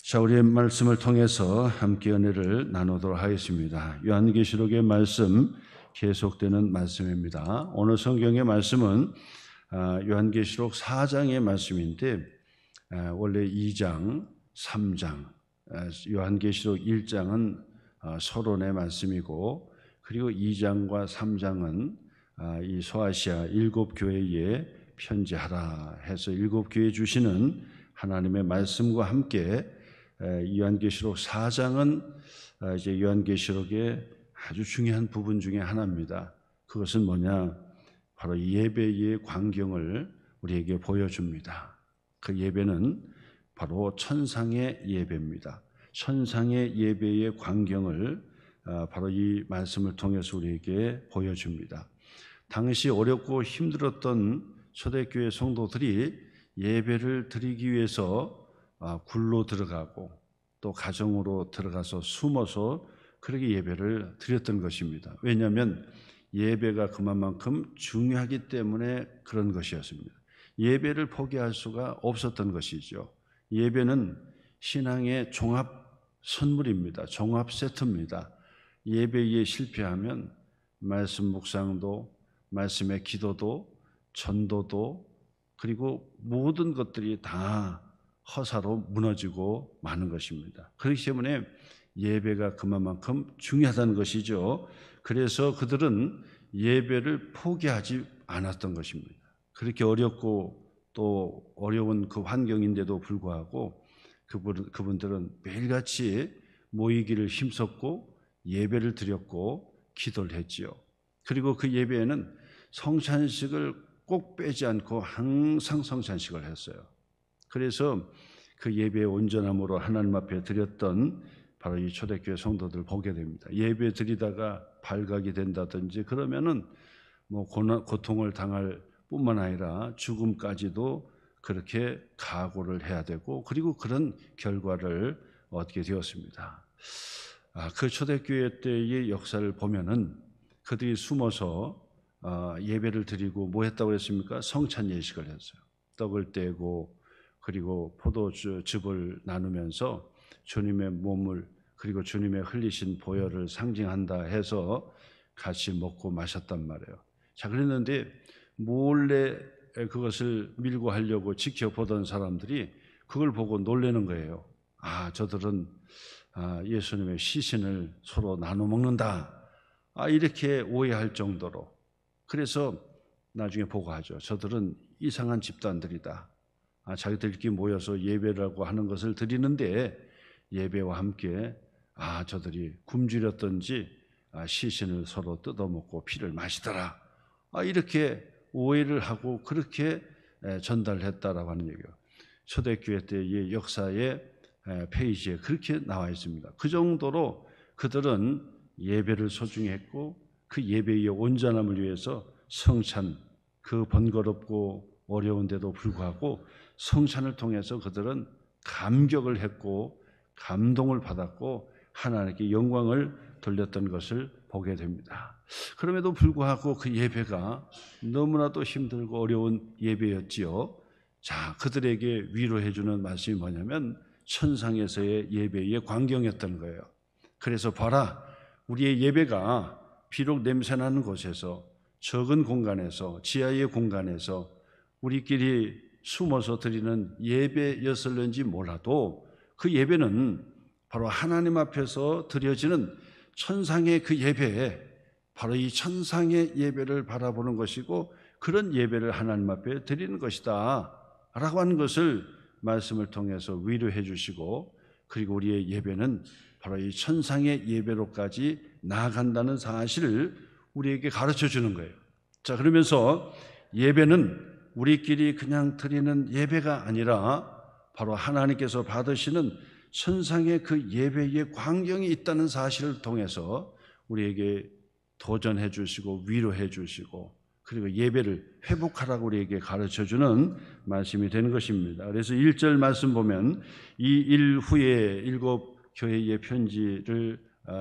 자, 우리의 말씀을 통해서 함께 은혜를 나누도록 하겠습니다. 요한계시록의 말씀 계속되는 말씀입니다. 오늘 성경의 말씀은 요한계시록 4장의 말씀인데 원래 2장, 3장, 요한계시록 1장은 서론의 말씀이고 그리고 2장과 3장은 이 소아시아 7교회에 편지하라 해서 7교회 주시는 하나님의 말씀과 함께 요한계시록 4장은 이제 요한계시록의 아주 중요한 부분 중에 하나입니다. 그것은 뭐냐? 바로 예배의 광경을 우리에게 보여줍니다. 그 예배는 바로 천상의 예배입니다. 천상의 예배의 광경을 바로 이 말씀을 통해서 우리에게 보여줍니다. 당시 어렵고 힘들었던 초대교회 성도들이 예배를 드리기 위해서 굴로 들어가고 또 가정으로 들어가서 숨어서 그렇게 예배를 드렸던 것입니다. 왜냐하면 예배가 그만큼 중요하기 때문에 그런 것이었습니다. 예배를 포기할 수가 없었던 것이죠. 예배는 신앙의 종합 선물입니다. 종합 세트입니다. 예배에 실패하면 말씀 묵상도, 말씀의 기도도, 전도도 그리고 모든 것들이 다 허사로 무너지고 마는 것입니다. 그렇기 때문에 예배가 그만큼 중요하다는 것이죠. 그래서 그들은 예배를 포기하지 않았던 것입니다. 그렇게 어렵고 또 어려운 그 환경인데도 불구하고 그분들은 매일같이 모이기를 힘썼고 예배를 드렸고 기도를 했지요. 그리고 그 예배에는 성찬식을 꼭 빼지 않고 항상 성찬식을 했어요. 그래서 그 예배의 온전함으로 하나님 앞에 드렸던 바로 이 초대교회 성도들 보게 됩니다. 예배 드리다가 발각이 된다든지 그러면은 뭐 고통을 당할 뿐만 아니라 죽음까지도 그렇게 각오를 해야 되고 그리고 그런 결과를 얻게 되었습니다. 그 초대교회 때의 역사를 보면은 그들이 숨어서 예배를 드리고 뭐 했다고 했습니까? 성찬 예식을 했어요. 떡을 떼고 그리고 포도즙을 나누면서 주님의 몸을 그리고 주님의 흘리신 보혈을 상징한다 해서 같이 먹고 마셨단 말이에요. 자, 그랬는데 몰래 그것을 밀고 하려고 지켜보던 사람들이 그걸 보고 놀라는 거예요. 저들은 예수님의 시신을 서로 나눠 먹는다. 이렇게 오해할 정도로. 그래서 나중에 보고하죠. 저들은 이상한 집단들이다. 자기들끼리 모여서 예배라고 하는 것을 드리는데 예배와 함께 저들이 굶주렸던지 시신을 서로 뜯어먹고 피를 마시더라. 이렇게 오해를 하고 그렇게 전달했다라고 하는 얘기예요. 초대교회 때의 역사의 페이지에 그렇게 나와 있습니다. 그 정도로 그들은 예배를 소중히 했고 그 예배의 온전함을 위해서 성찬, 그 번거롭고 어려운데도 불구하고 성찬을 통해서 그들은 감격을 했고 감동을 받았고 하나님께 영광을 돌렸던 것을 보게 됩니다. 그럼에도 불구하고 그 예배가 너무나도 힘들고 어려운 예배였지요. 자, 그들에게 위로해 주는 말씀이 뭐냐면 천상에서의 예배의 광경이었던 거예요. 그래서 봐라, 우리의 예배가 비록 냄새나는 곳에서 적은 공간에서 지하의 공간에서 우리끼리 숨어서 드리는 예배였을는지 몰라도 그 예배는 바로 하나님 앞에서 드려지는 천상의 그 예배, 바로 이 천상의 예배를 바라보는 것이고 그런 예배를 하나님 앞에 드리는 것이다 라고 하는 것을 말씀을 통해서 위로해 주시고 그리고 우리의 예배는 바로 이 천상의 예배로까지 나아간다는 사실을 우리에게 가르쳐 주는 거예요. 자, 그러면서 예배는 우리끼리 그냥 드리는 예배가 아니라 바로 하나님께서 받으시는 천상의 그 예배의 광경이 있다는 사실을 통해서 우리에게 도전해 주시고 위로해 주시고 그리고 예배를 회복하라고 우리에게 가르쳐주는 말씀이 되는 것입니다. 그래서 1절 말씀 보면 이 일 후에 7교회의 편지를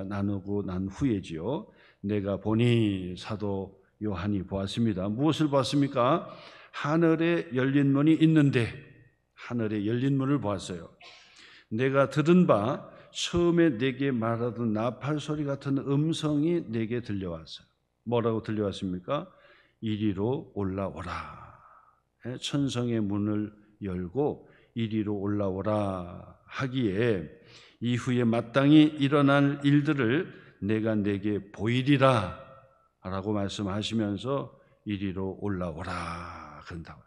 나누고 난 후에지요. 내가 보니 사도 요한이 보았습니다. 무엇을 보았습니까? 하늘에 열린 문이 있는데 하늘에 열린 문을 보았어요. 내가 들은 바 처음에 내게 말하던 나팔 소리 같은 음성이 내게 들려왔어요. 뭐라고 들려왔습니까? 이리로 올라오라. 천성의 문을 열고 이리로 올라오라 하기에 이후에 마땅히 일어날 일들을 내가 내게 보이리라 라고 말씀하시면서 이리로 올라오라 그런다고요.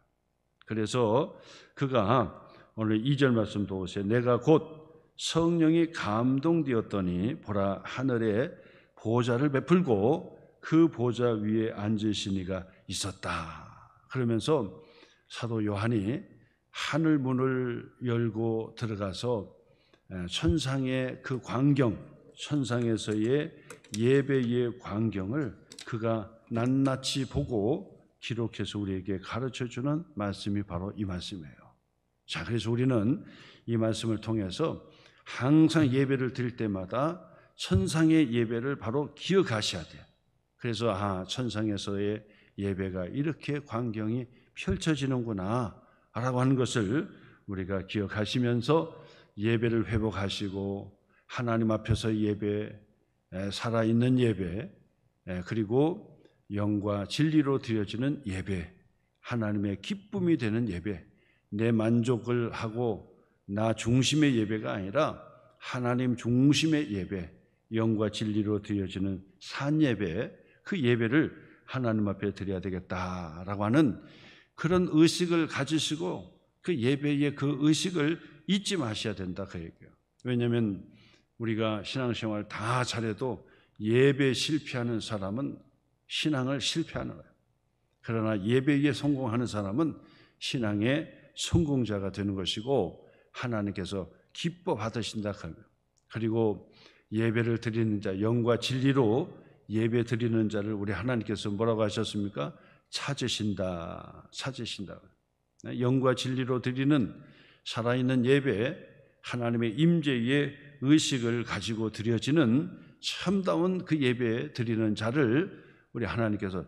그래서 그가 오늘 2절 말씀도 보세요. 내가 곧 성령이 감동되었더니 보라 하늘에 보좌를 베풀고 그 보좌 위에 앉으신 이가 있었다. 그러면서 사도 요한이 하늘 문을 열고 들어가서 천상의 그 광경, 천상에서의 예배의 광경을 그가 낱낱이 보고 기록해서 우리에게 가르쳐주는 말씀이 바로 이 말씀이에요. 자, 그래서 우리는 이 말씀을 통해서 항상 예배를 드릴 때마다 천상의 예배를 바로 기억하셔야 돼요. 그래서 천상에서의 예배가 이렇게 광경이 펼쳐지는구나 라고 하는 것을 우리가 기억하시면서 예배를 회복하시고 하나님 앞에서 예배, 살아있는 예배, 그리고 영과 진리로 드려지는 예배, 하나님의 기쁨이 되는 예배, 내 만족을 하고 나 중심의 예배가 아니라 하나님 중심의 예배, 영과 진리로 드려지는 산 예배, 그 예배를 하나님 앞에 드려야 되겠다라고 하는 그런 의식을 가지시고 그 예배의 그 의식을 잊지 마셔야 된다 그 얘기예요. 왜냐하면 우리가 신앙생활 다 잘해도 예배 실패하는 사람은 신앙을 실패하는 거예요. 그러나 예배에 성공하는 사람은 신앙의 성공자가 되는 것이고 하나님께서 기뻐 받으신다. 그리고 예배를 드리는 자, 영과 진리로 예배 드리는 자를 우리 하나님께서 뭐라고 하셨습니까? 찾으신다. 영과 진리로 드리는 살아있는 예배, 하나님의 임재의 의식을 가지고 드려지는 참다운 그 예배 드리는 자를 우리 하나님께서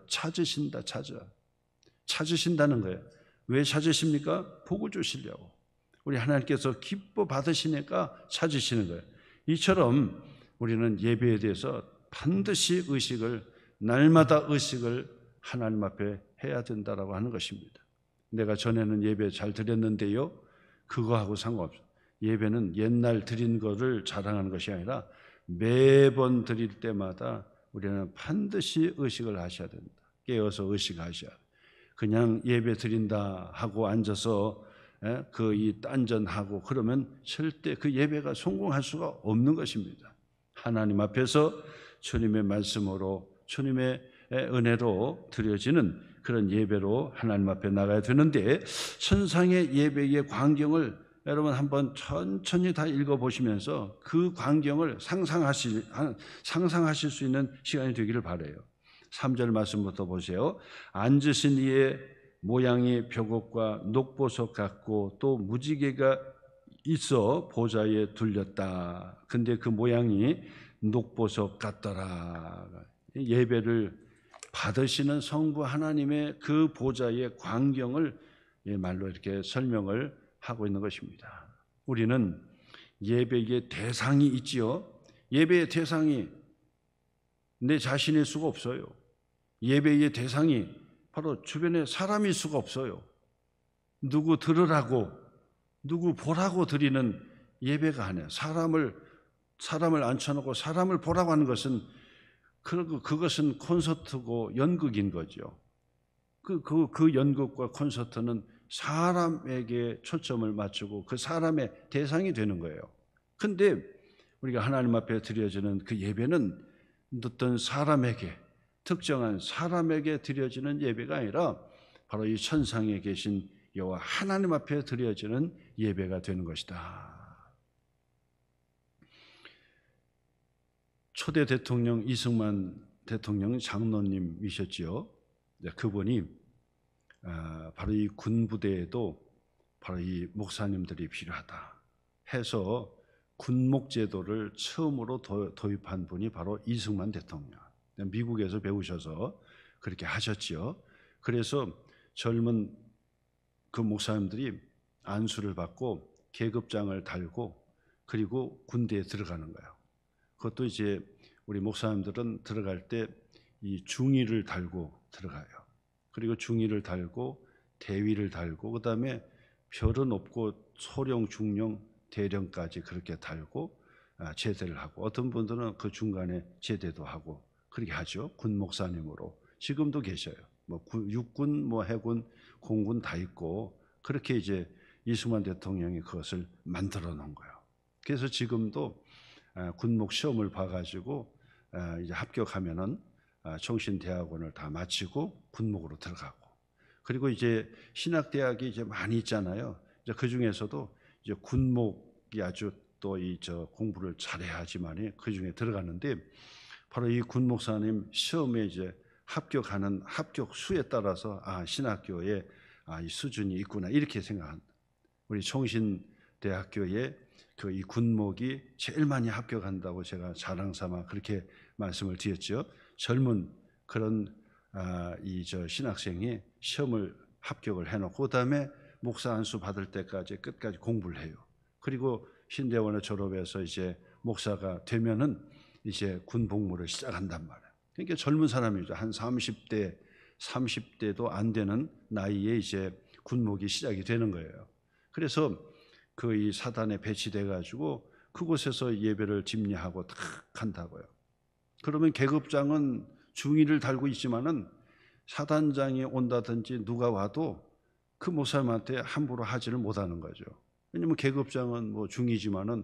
찾으신다는 거예요. 왜 찾으십니까? 복을 주시려고. 우리 하나님께서 기뻐 받으시니까 찾으시는 거예요. 이처럼 우리는 예배에 대해서 반드시 날마다 의식을 하나님 앞에 해야 된다라고 하는 것입니다. 내가 전에는 예배 잘 드렸는데요, 그거하고 상관없어요. 예배는 옛날 드린 거를 자랑하는 것이 아니라 매번 드릴 때마다 우리는 반드시 의식을 하셔야 된다. 깨어서 의식하셔야 돼요. 그냥 예배 드린다 하고 앉아서 이 딴전하고 그러면 절대 그 예배가 성공할 수가 없는 것입니다. 하나님 앞에서 주님의 말씀으로 주님의 은혜로 드려지는 그런 예배로 하나님 앞에 나가야 되는데, 천상의 예배의 광경을 여러분 한번 천천히 다 읽어보시면서 그 광경을 상상하실 수 있는 시간이 되기를 바라요. 3절 말씀부터 보세요. 앉으신 이의 모양이 벽옥과 녹보석 같고 또 무지개가 있어 보좌에 둘렸다. 근데 그 모양이 녹보석 같더라. 예배를 받으시는 성부 하나님의 그 보좌의 광경을 말로 이렇게 설명을 하고 있는 것입니다. 우리는 예배의 대상이 있지요. 예배의 대상이 내 자신일 수가 없어요. 예배의 대상이 바로 주변에 사람일 수가 없어요. 누구 들으라고, 누구 보라고 드리는 예배가 아니에요. 사람을 앉혀놓고 사람을 보라고 하는 것은 그것은 콘서트고 연극인 거죠. 그 연극과 콘서트는 사람에게 초점을 맞추고 그 사람의 대상이 되는 거예요. 근데 우리가 하나님 앞에 드려지는 그 예배는 어떤 사람에게, 특정한 사람에게 드려지는 예배가 아니라 바로 이 천상에 계신 여호와 하나님 앞에 드려지는 예배가 되는 것이다. 초대 대통령 이승만 대통령 장로님이셨지요. 그분이 바로 이 군부대에도 바로 이 목사님들이 필요하다 해서 군목제도를 처음으로 도입한 분이 바로 이승만 대통령. 미국에서 배우셔서 그렇게 하셨지요. 그래서 젊은 그 목사님들이 안수를 받고 계급장을 달고 그리고 군대에 들어가는 거예요. 그것도 이제 우리 목사님들은 들어갈 때 이 중위를 달고 들어가요. 그리고 중위를 달고 대위를 달고 그다음에 별은 없고 소령, 중령, 대령까지 그렇게 달고 제대를 하고 어떤 분들은 그 중간에 제대도 하고 그렇게 하죠. 군 목사님으로 지금도 계셔요. 뭐 육군, 뭐 해군, 공군 다 있고 그렇게 이제 이승만 대통령이 그것을 만들어 놓은 거예요. 그래서 지금도 군목 시험을 봐가지고 이제 합격하면은 총신대학원을 다 마치고 군목으로 들어가고 그리고 이제 신학대학이 이제 많이 있잖아요. 이제 그 중에서도 이제 군목이 아주 또 이 공부를 잘해야 하지만이 그 중에 들어가는데 바로 이 군목사님 시험에 이제 합격하는 합격 수에 따라서 신학교에 이 수준이 있구나 이렇게 생각합니다. 우리 총신대학교에 그 이 군목이 제일 많이 합격한다고 제가 자랑삼아 그렇게 말씀을 드렸죠. 젊은 그런 신학생이 시험을 합격을 해놓고 그다음에 목사 안수 받을 때까지 끝까지 공부를 해요. 그리고 신대원을 졸업해서 이제 목사가 되면은 이제 군 복무를 시작한단 말이에요. 그러니까 젊은 사람이죠. 한 30대도 안 되는 나이에 이제 군목이 시작이 되는 거예요. 그래서 그 이 사단에 배치돼 가지고 그곳에서 예배를 집례하고 탁 한다고요. 그러면 계급장은 중위를 달고 있지만은 사단장이 온다든지 누가 와도 그 목사님한테 함부로 하지를 못하는 거죠. 왜냐면 계급장은 뭐 중위지만은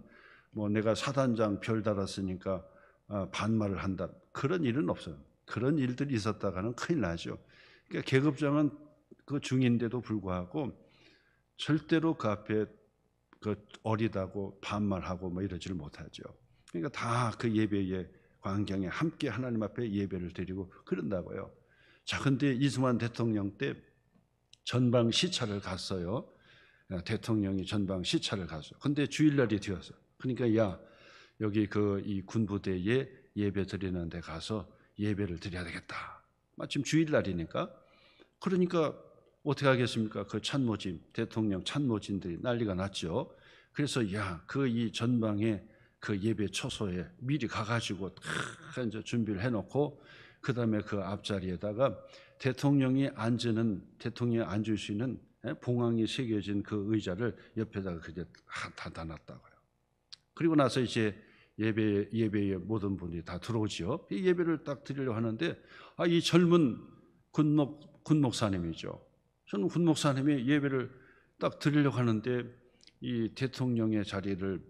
뭐 내가 사단장 별 달았으니까 반말을 한다. 그런 일은 없어요. 그런 일들이 있었다가는 큰일 나죠. 그러니까 계급장은 그 중위인데도 불구하고 절대로 그 앞에 그 어리다고 반말하고 뭐 이러지를 못하죠. 그러니까 다 그 예배의 광경에 함께 하나님 앞에 예배를 드리고 그런다고요. 자, 근데 이승만 대통령 때 전방 시찰을 갔어요. 대통령이 전방 시찰을 갔어요. 근데 주일날이 되었어. 그러니까 여기 그 이 군부대에 예배 드리는 데 가서 예배를 드려야 되겠다. 마침 주일날이니까. 그러니까 어떻게 하겠습니까? 그 참모진, 대통령 참모진들이 난리가 났죠. 그래서 그 이 전방에 그 예배 초소에 미리 가가지고 이제 준비를 해놓고 그 다음에 그 앞자리에다가 대통령이 앉을 수 있는 봉황이 새겨진 그 의자를 옆에다가 그냥 다 놨다고요. 그리고 나서 이제 예배에 모든 분들이 다 들어오죠. 예배를 딱 드리려고 하는데 이 젊은 군 목사님이죠. 저는 군 목사님이 예배를 딱 드리려고 하는데 이 대통령의 자리를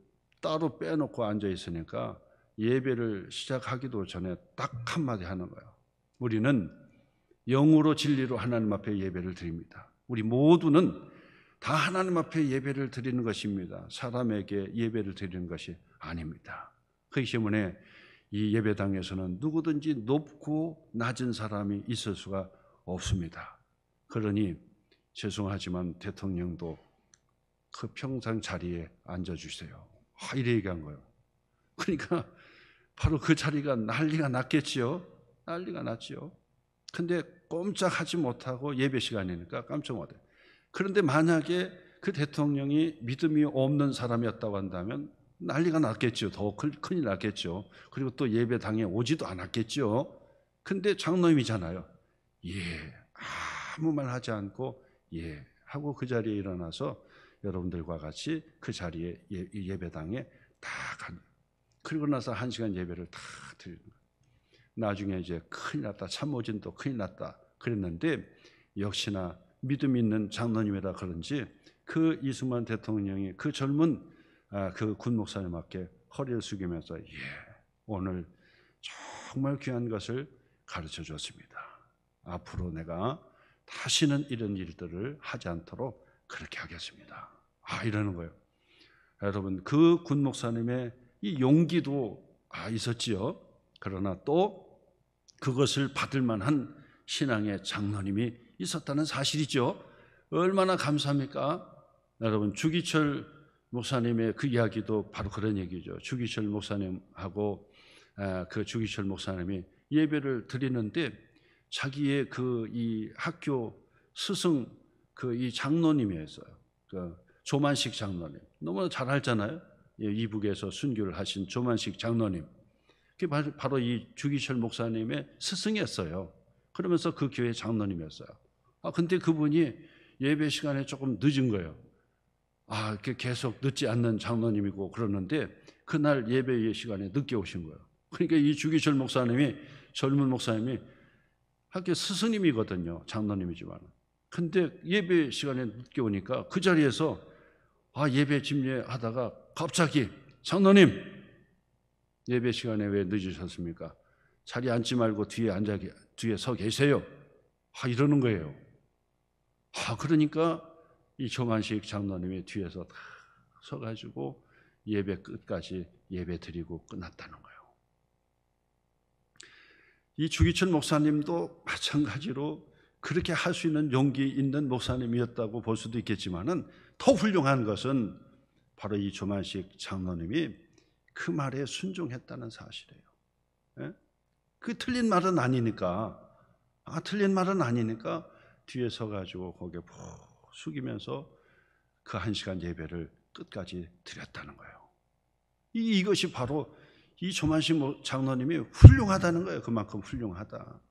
따로 빼놓고 앉아 있으니까 예배를 시작하기도 전에 딱 한마디 하는 거예요. 우리는 영으로 진리로 하나님 앞에 예배를 드립니다. 우리 모두는 다 하나님 앞에 예배를 드리는 것입니다. 사람에게 예배를 드리는 것이 아닙니다. 그렇기 때문에 이 예배당에서는 누구든지 높고 낮은 사람이 있을 수가 없습니다. 그러니 죄송하지만 대통령도 그 평상 자리에 앉아주세요. 이래 얘기한 거예요. 그러니까 바로 그 자리가 난리가 났겠지요. 난리가 났지요. 근데 꼼짝하지 못하고 예배 시간이니까 깜짝 놀라요. 그런데 만약에 그 대통령이 믿음이 없는 사람이었다고 한다면 난리가 났겠죠. 더 큰일 났겠죠. 그리고 또 예배당에 오지도 않았겠죠. 근데 장로님이잖아요. 아무 말 하지 않고 하고 그 자리에 일어나서 여러분들과 같이 그 자리에 예배당에 딱 간. 그리고 나서 1시간 예배를 다 드리는 거예요. 나중에 이제 큰일 났다. 참모진도 큰일 났다. 그랬는데 역시나 믿음 있는 장로님이라 그런지 그 이승만 대통령이 그 젊은 그 군 목사님께 허리를 숙이면서 오늘 정말 귀한 것을 가르쳐 줬습니다. 앞으로 내가 다시는 이런 일들을 하지 않도록 그렇게 하겠습니다. 이러는 거예요. 여러분 그 군 목사님의 이 용기도 있었지요. 그러나 또 그것을 받을 만한 신앙의 장로님이 있었다는 사실이죠. 얼마나 감사합니까? 여러분 주기철 목사님의 그 이야기도 바로 그런 얘기죠. 주기철 목사님하고 그 주기철 목사님이 예배를 드리는데 자기의 그 이 학교 스승 그 이 장로님이었어요. 그 조만식 장로님 너무 잘 알잖아요. 이북에서 순교를 하신 조만식 장로님, 그게 바로 이 주기철 목사님의 스승이었어요. 그러면서 그 교회 장로님이었어요. 근데 그분이 예배 시간에 조금 늦은 거예요. 계속 늦지 않는 장로님이고 그러는데 그날 예배 시간에 늦게 오신 거예요. 그러니까 이 주기철 목사님이, 젊은 목사님이 학교 스승님이거든요. 장로님이지만. 근데 예배 시간에 늦게 오니까 그 자리에서 예배 집례하다가 갑자기 장로님, 예배 시간에 왜 늦으셨습니까? 자리에 앉지 말고 뒤에 서 계세요. 이러는 거예요. 그러니까 이 조만식 장로님이 뒤에서 다 서가지고 예배 끝까지 예배 드리고 끝났다는 거예요. 이 주기철 목사님도 마찬가지로 그렇게 할 수 있는 용기 있는 목사님이었다고 볼 수도 있겠지만은 더 훌륭한 것은 바로 이 조만식 장로님이 그 말에 순종했다는 사실이에요. 그 틀린 말은 아니니까, 틀린 말은 아니니까 뒤에 서가지고 거기에 푹 숙이면서 그 1시간 예배를 끝까지 드렸다는 거예요. 이것이 바로 이 조만식 장로님이 훌륭하다는 거예요. 그만큼 훌륭하다.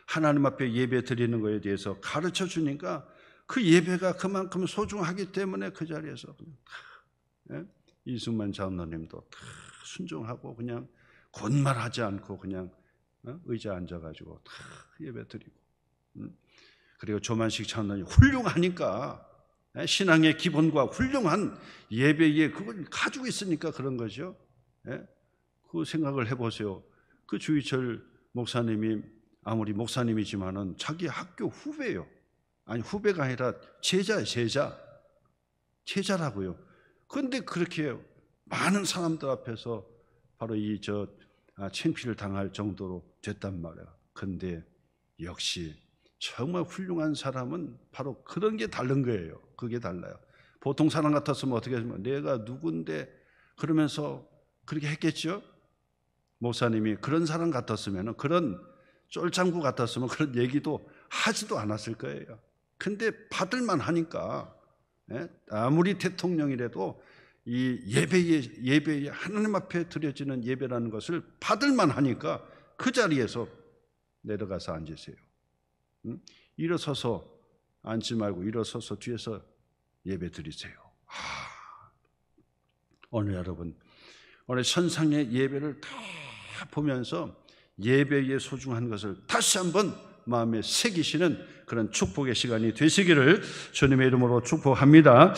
하나님 앞에 예배 드리는 것에 대해서 가르쳐 주니까 그 예배가 그만큼 소중하기 때문에 그 자리에서 이승만 장로님도 다 순종하고 그냥 곧말하지 않고 그냥 의자에 앉아가지고 다 예배 드리고, 그리고 조만식 장로님 훌륭하니까, 신앙의 기본과 훌륭한 예배에 그걸 가지고 있으니까 그런 거죠. 그 생각을 해보세요. 그 주기철 목사님이 아무리 목사님이지만은 자기 학교 후배예요. 아니, 후배가 아니라 제자예요. 제자라고요. 그런데 그렇게 많은 사람들 앞에서 바로 창피를 당할 정도로 됐단 말이에요. 근데 역시 정말 훌륭한 사람은 바로 그런 게 다른 거예요. 그게 달라요. 보통 사람 같았으면 어떻게 하면 내가 누군데 그러면서 그렇게 했겠죠. 목사님이 그런 사람 같았으면, 그런 쫄장구 같았으면 그런 얘기도 하지도 않았을 거예요. 근데 받을만 하니까, 아무리 대통령이라도 이 예배에 하나님 앞에 드려지는 예배라는 것을 받을만 하니까 그 자리에서 내려가서 앉으세요. 일어서서 앉지 말고 일어서서 뒤에서 예배 드리세요. 오늘 여러분, 오늘 선상의 예배를 다 보면서 예배의 소중한 것을 다시 한번 마음에 새기시는 그런 축복의 시간이 되시기를 주님의 이름으로 축복합니다.